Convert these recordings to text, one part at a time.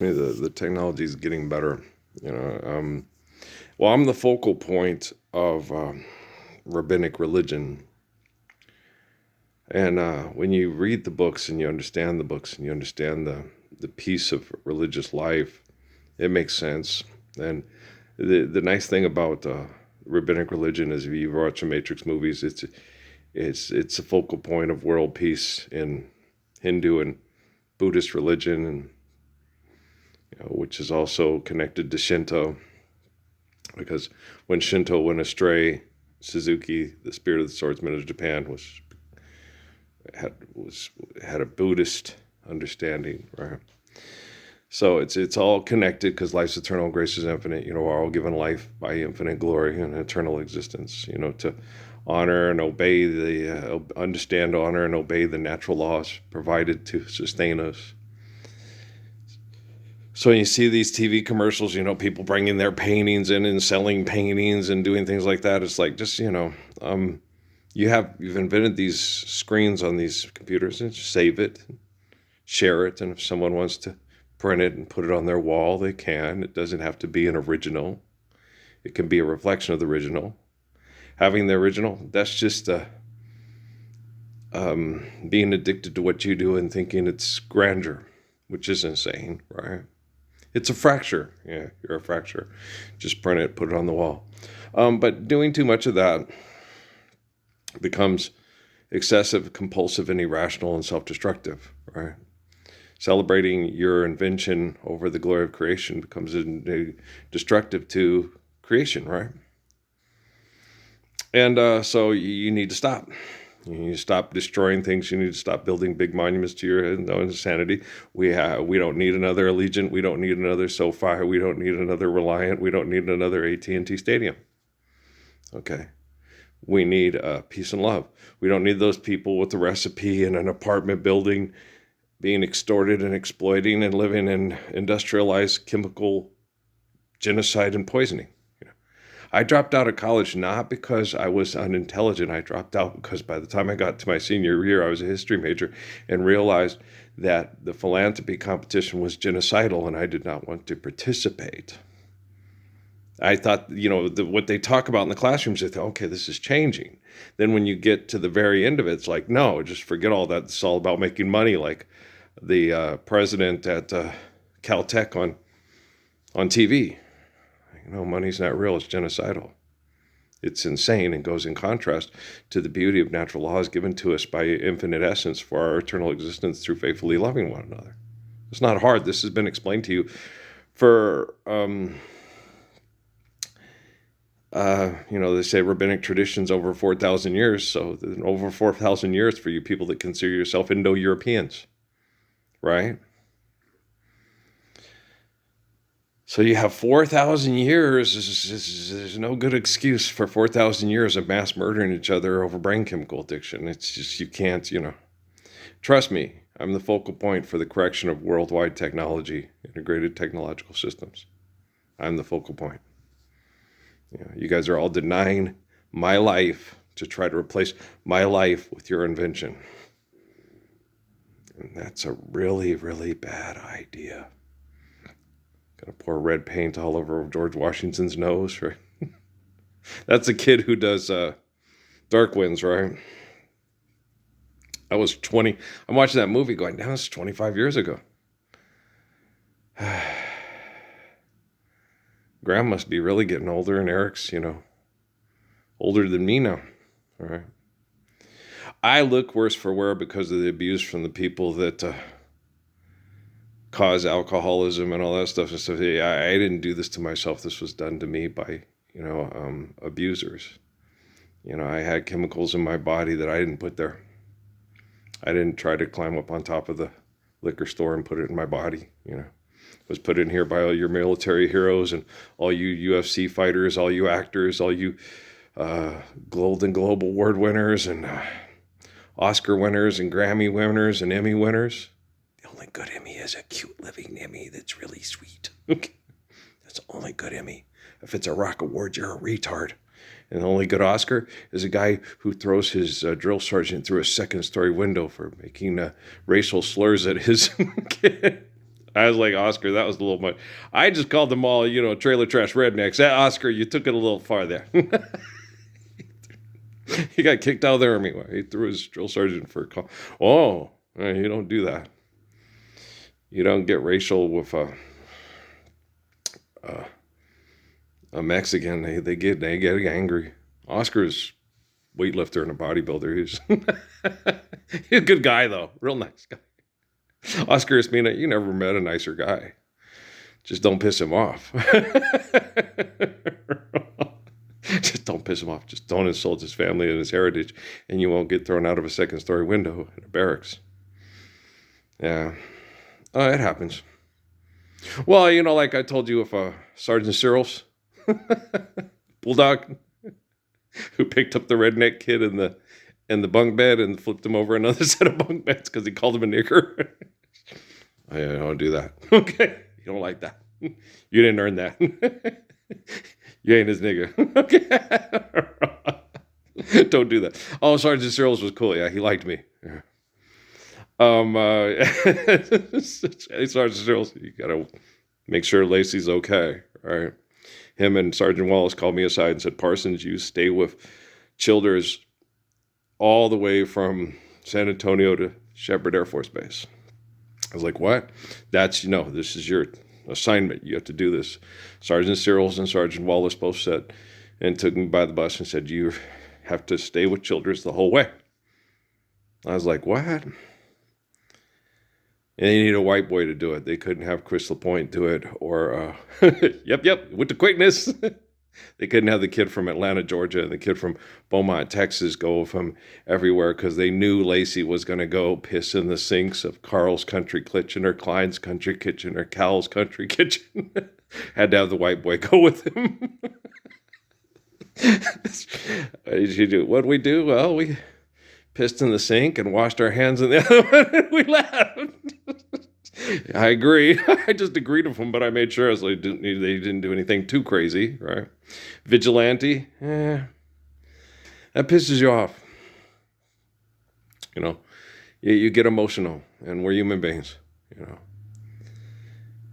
I mean, the technology is getting better. You know, well, I'm the focal point of rabbinic religion, and when you read the books and you understand the books and you understand the piece of religious life, it makes sense. And the nice thing about rabbinic religion is, if you watch the Matrix movies, it's a focal point of world peace in Hindu and Buddhist religion, and which is also connected to Shinto, because when Shinto went astray, Suzuki, the spirit of the swordsman of Japan, had a Buddhist understanding, right? So it's all connected, because life's eternal, grace is infinite. We're all given life by infinite glory and eternal existence. To honor and obey understand, honor, and obey the natural laws provided to sustain us. So you see these TV commercials, people bringing their paintings in and selling paintings and doing things like that. It's like, just, you've invented these screens on these computers, and just save it, share it. And if someone wants to print it and put it on their wall, they can. It doesn't have to be an original. It can be a reflection of the original. Having the original, that's just being addicted to what you do and thinking it's grandeur, which is insane, right? It's a fracture. Yeah, you're a fracture. Just print it, put it on the wall. But doing too much of that becomes excessive, compulsive, and irrational and self-destructive, right? Celebrating your invention over the glory of creation becomes destructive to creation, right? And so you need to stop. You need to stop destroying things. You need to stop building big monuments to your insanity. We don't need another Allegiant. We don't need another SoFi. We don't need another Reliant. We don't need another AT&T Stadium. Okay. We need peace and love. We don't need those people with the recipe in an apartment building being extorted and exploiting and living in industrialized chemical genocide and poisoning. I dropped out of college not because I was unintelligent. I dropped out because by the time I got to my senior year, I was a history major and realized that the philanthropy competition was genocidal, and I did not want to participate. I thought, what they talk about in the classrooms, I thought, okay, this is changing. Then when you get to the very end of it, it's like, no, just forget all that. It's all about making money, like the president at Caltech on TV. Money's not real. It's genocidal. It's insane, and goes in contrast to the beauty of natural laws given to us by infinite essence for our eternal existence through faithfully loving one another. It's not hard. This has been explained to you for, they say rabbinic traditions over 4,000 years. So over 4,000 years for you people that consider yourself Indo-Europeans, right? So you have 4,000 years. There's no good excuse for 4,000 years of mass murdering each other over brain chemical addiction. It's just, you can't, Trust me, I'm the focal point for the correction of worldwide technology, integrated technological systems. I'm the focal point. You guys are all denying my life to try to replace my life with your invention. And that's a really, really bad idea. Gonna pour red paint all over George Washington's nose, right? That's a kid who does Dark Winds, right? I was 20. I'm watching that movie going, damn, this is 25 years ago. Graham must be really getting older, and Eric's, older than me now. All right. I look worse for wear because of the abuse from the people that cause alcoholism and all that stuff. And stuff. I didn't do this to myself. This was done to me by, abusers. I had chemicals in my body that I didn't put there. I didn't try to climb up on top of the liquor store and put it in my body. It was put in here by all your military heroes and all you UFC fighters, all you actors, all you Golden Globe Award winners and Oscar winners and Grammy winners and Emmy winners. The only good Emmy is a cute living Emmy that's really sweet. Okay. That's the only good Emmy. If it's a rock award, you're a retard. And the only good Oscar is a guy who throws his drill sergeant through a second-story window for making racial slurs at his kid. I was like, Oscar, that was a little much. I just called them all, trailer trash rednecks. That Oscar, you took it a little far there. He got kicked out of the Army. He threw his drill sergeant for a call. Oh, you don't do that. You don't get racial with a Mexican. They get angry. Oscar's weightlifter and a bodybuilder. He's a good guy though, real nice guy. Oscar Espina, you never met a nicer guy. Just don't piss him off. Just don't piss him off. Just don't insult his family and his heritage, and you won't get thrown out of a second-story window in a barracks. Yeah. It happens. Well, like I told you, if Sergeant Cyril's bulldog who picked up the redneck kid in the bunk bed and flipped him over another set of bunk beds because he called him a nigger. I don't do that. Okay, you don't like that. You didn't earn that. You ain't his nigga. Okay, don't do that. Oh, Sergeant Cyril's was cool. Yeah, he liked me. Yeah. Sergeant Cyril's, you gotta make sure Lacey's okay. All right. Him and Sergeant Wallace called me aside and said, Parsons, you stay with Childers all the way from San Antonio to Shepherd Air Force Base. I was like, what? That's, this is your assignment. You have to do this. Sergeant Cyril's and Sergeant Wallace both said, and took me by the bus and said, you have to stay with Childers the whole way. I was like, what? And they need a white boy to do it. They couldn't have Chris LaPointe do it or, yep, with the quickness. They couldn't have the kid from Atlanta, Georgia, and the kid from Beaumont, Texas go with him everywhere because they knew Lacey was going to go piss in the sinks of Carl's Country Kitchen or Klein's Country Kitchen or Cal's Country Kitchen. Had to have the white boy go with him. What'd we do? Well, we pissed in the sink and washed our hands in the other one and we left. I agree. I just agreed with him, but I made sure they didn't do anything too crazy, right? Vigilante, that pisses you off. You get emotional, and we're human beings,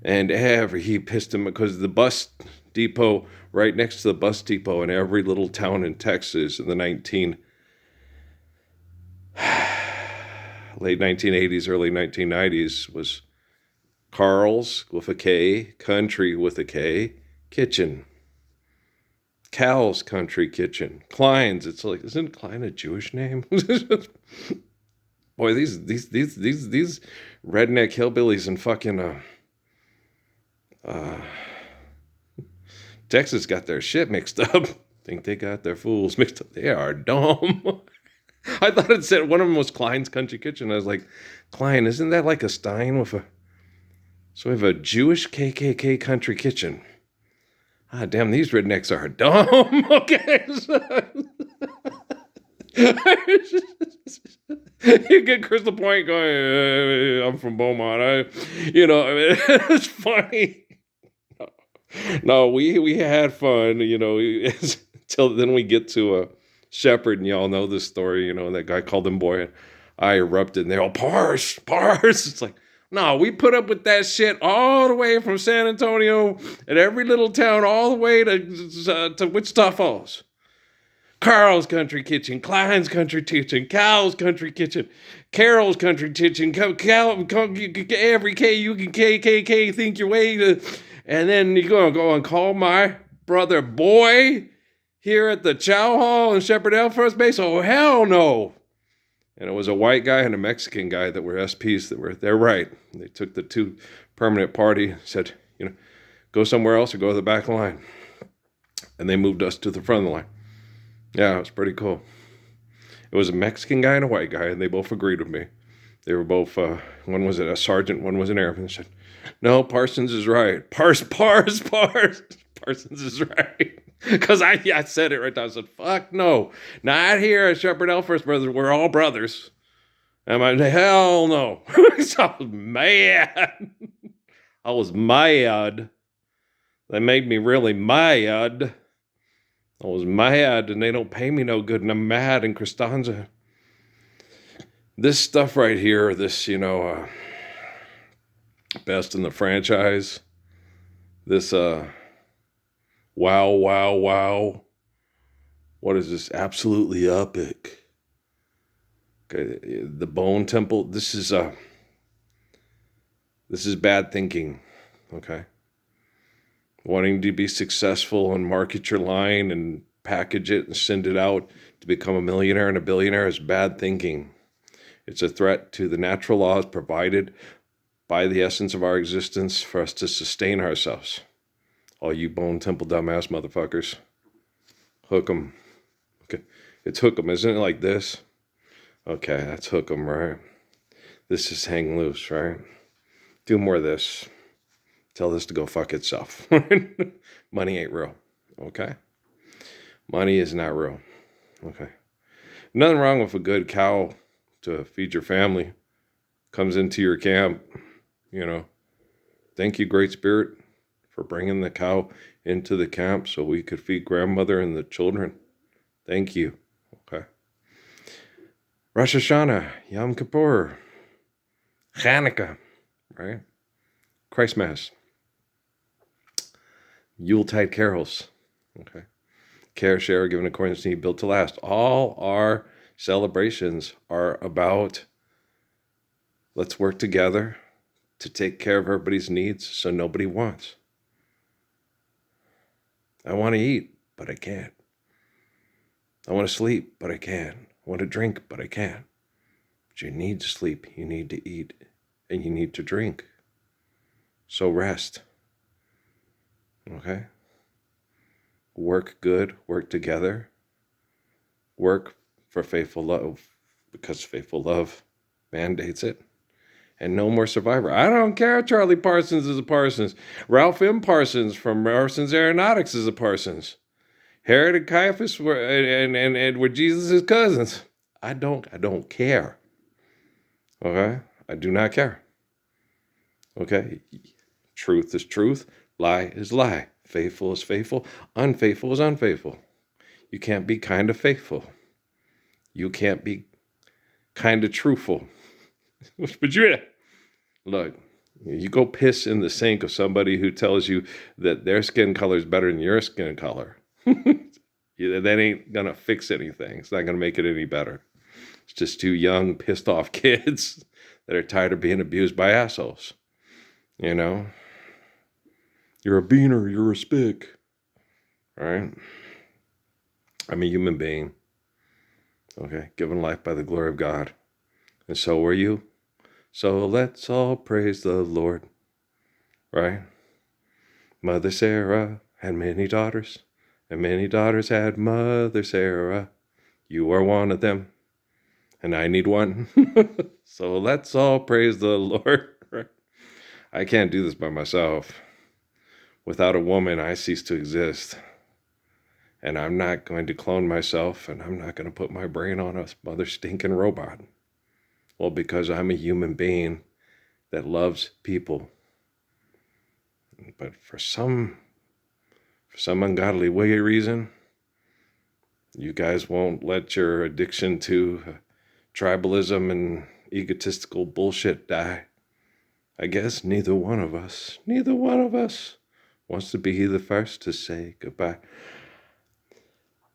And he pissed him because the bus depot, right next to the bus depot in every little town in Texas in the late 1980s, early 1990s was Carl's with a K, Country with a K, Kitchen. Cal's Country Kitchen. Klein's. It's like, isn't Klein a Jewish name? Boy, these redneck hillbillies in fucking Texas got their shit mixed up. Think they got their fools mixed up. They are dumb. I thought it said one of them was Klein's Country Kitchen. I was like, Klein, isn't that like a Stein with a... So we have a Jewish KKK Country Kitchen. Damn, these rednecks are dumb. Okay. You get Chris LaPointe going, I'm from Beaumont. It's funny. No, we had fun, until then we get to Shepherd, and y'all know this story, that guy called him boy, and I erupted, and they're all, Pars. It's like, no, we put up with that shit all the way from San Antonio and every little town all the way to Wichita Falls. Carl's Country Kitchen, Klein's Country Kitchen, Cal's Country Kitchen, Carol's Country Kitchen, every K you can KKK think your way to, and then you're going to go and call my brother boy here at the Chow Hall in Shepherd Air Force Base? Oh, hell no. And it was a white guy and a Mexican guy that were SPs they're right. They took the two permanent party and said, go somewhere else or go to the back of the line. And they moved us to the front of the line. Yeah, it was pretty cool. It was a Mexican guy and a white guy, and they both agreed with me. They were both, one was a sergeant, one was an airman. They said, no, Parsons is right. Parsons is right. Because I said it right there. I said, fuck no. Not here at Shepherd Air Force Brothers. We're all brothers. And I'm like, hell no. So I was mad. They made me really mad. I was mad, and they don't pay me no good, and I'm mad. And Cristanza, this stuff right here, this, best in the franchise. This wow, wow, wow. What is this? Absolutely epic. Okay, the Bone Temple. This is bad thinking. Okay, wanting to be successful and market your line and package it and send it out to become a millionaire and a billionaire is bad thinking. It's a threat to the natural laws provided by the essence of our existence for us to sustain ourselves. All you Bone Temple dumbass motherfuckers. Hook 'em. Okay. It's hook 'em, isn't it like this? Okay, that's hook 'em, right? This is hang loose, right? Do more of this. Tell this to go fuck itself. Money ain't real. Okay? Money is not real. Okay. Nothing wrong with a good cow to feed your family. Comes into your camp, you know. Thank you, Great Spirit, for bringing the cow into the camp so we could feed grandmother and the children. Thank you. Okay. Rosh Hashanah, Yom Kippur, Hanukkah, right? Christ Mass, Yuletide carols, okay? Care, share, given according to need, built to last. All our celebrations are about let's work together to take care of everybody's needs so nobody wants. I want to eat, but I can't. I want to sleep, but I can't. I want to drink, but I can't. But you need to sleep, you need to eat, and you need to drink. So rest. Okay? Work good, work together. Work for faithful love, because faithful love mandates it. And no more Survivor. I don't care. Charlie Parsons is a Parsons. Ralph M. Parsons from Parsons Aeronautics is a Parsons. Herod and Caiaphas were Jesus' cousins. I don't care. Okay? I do not care. Okay? Truth is truth. Lie is lie. Faithful is faithful. Unfaithful is unfaithful. You can't be kind of faithful. You can't be kind of truthful. But look, you go piss in the sink of somebody who tells you that their skin color is better than your skin color. That ain't going to fix anything. It's not going to make it any better. It's just two young, pissed off kids that are tired of being abused by assholes. You know? You're a beaner. You're a spick. Right? I'm a human being. Okay? Given life by the glory of God. And so are you. So let's all praise the Lord. Right? Mother Sarah had many daughters, and many daughters had Mother Sarah. You are one of them, and I need one. So let's all praise the Lord. Right? I can't do this by myself. Without a woman, I cease to exist. And I'm not going to clone myself, and I'm not going to put my brain on a mother stinking robot. Well, because I'm a human being that loves people. But for some ungodly reason, you guys won't let your addiction to tribalism and egotistical bullshit die. I guess neither one of us wants to be the first to say goodbye.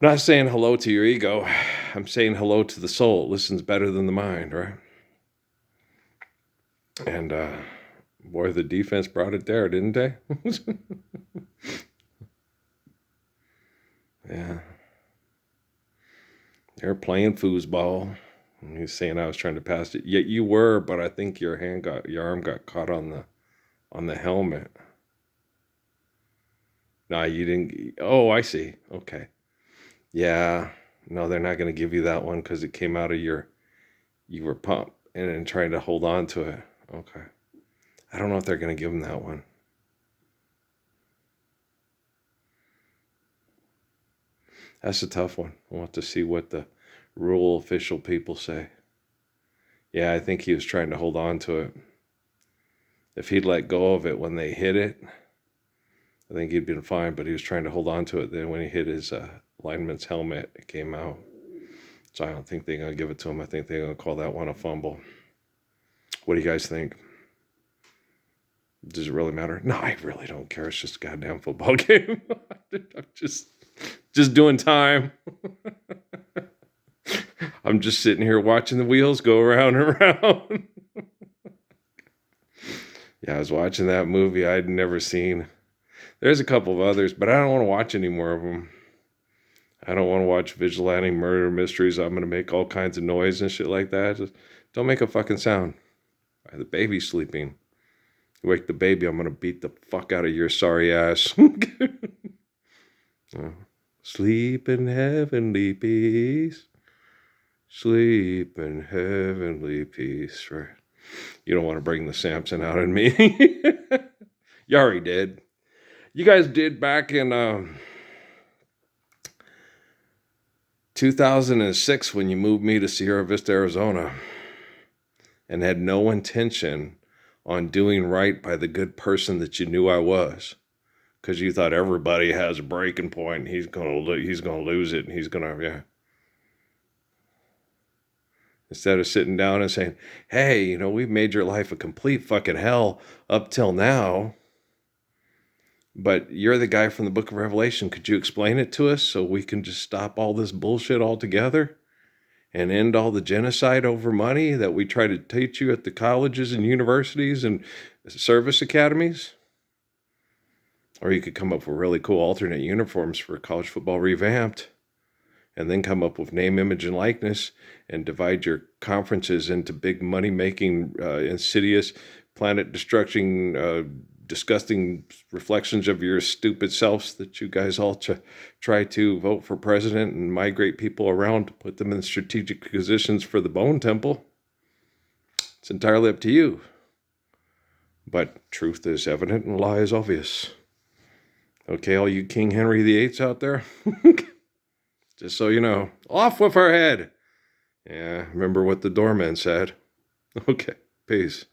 I'm not saying hello to your ego. I'm saying hello to the soul. It listens better than the mind, right? And boy, the defense brought it there, didn't they? Yeah. They're playing foosball. He's saying I was trying to pass it. Yet you were, but I think your arm got caught on the helmet. No, you didn't. Oh, I see. Okay. Yeah. No, they're not going to give you that one because it came out of you were pumped and trying to hold on to it. Okay. I don't know if they're going to give him that one. That's a tough one. I want to see what the rural official people say. Yeah, I think he was trying to hold on to it. If he'd let go of it when they hit it, I think he'd been fine, but he was trying to hold on to it. Then when he hit his lineman's helmet, it came out. So I don't think they're going to give it to him. I think they're going to call that one a fumble. What do you guys think? Does it really matter? No, I really don't care. It's just a goddamn football game. I'm just doing time. I'm just sitting here watching the wheels go around and around. Yeah, I was watching that movie I'd never seen. There's a couple of others, but I don't want to watch any more of them. I don't want to watch vigilante murder mysteries. I'm going to make all kinds of noise and shit like that. Just don't make a fucking sound. The baby's sleeping. You wake the baby, I'm going to beat the fuck out of your sorry ass. Sleep in heavenly peace. Sleep in heavenly peace. Right? You don't want to bring the Samson out in me. You already did. You guys did back in 2006 when you moved me to Sierra Vista, Arizona, and had no intention on doing right by the good person that you knew I was, because you thought everybody has a breaking point. And he's gonna lose it, and he's gonna, yeah. Instead of sitting down and saying, "Hey, we've made your life a complete fucking hell up till now, but you're the guy from the Book of Revelation. Could you explain it to us so we can just stop all this bullshit altogether and end all the genocide over money that we try to teach you at the colleges and universities and service academies?" Or you could come up with really cool alternate uniforms for college football revamped, and then come up with name, image, and likeness, and divide your conferences into big money-making, insidious, planet-destructing, disgusting reflections of your stupid selves that you guys all try to vote for president and migrate people around to put them in strategic positions for the Bone Temple. It's entirely up to you. But truth is evident and lie is obvious. Okay, all you King Henry VIIIs out there? Just so you know, off with her head. Yeah, remember what the doorman said. Okay, peace.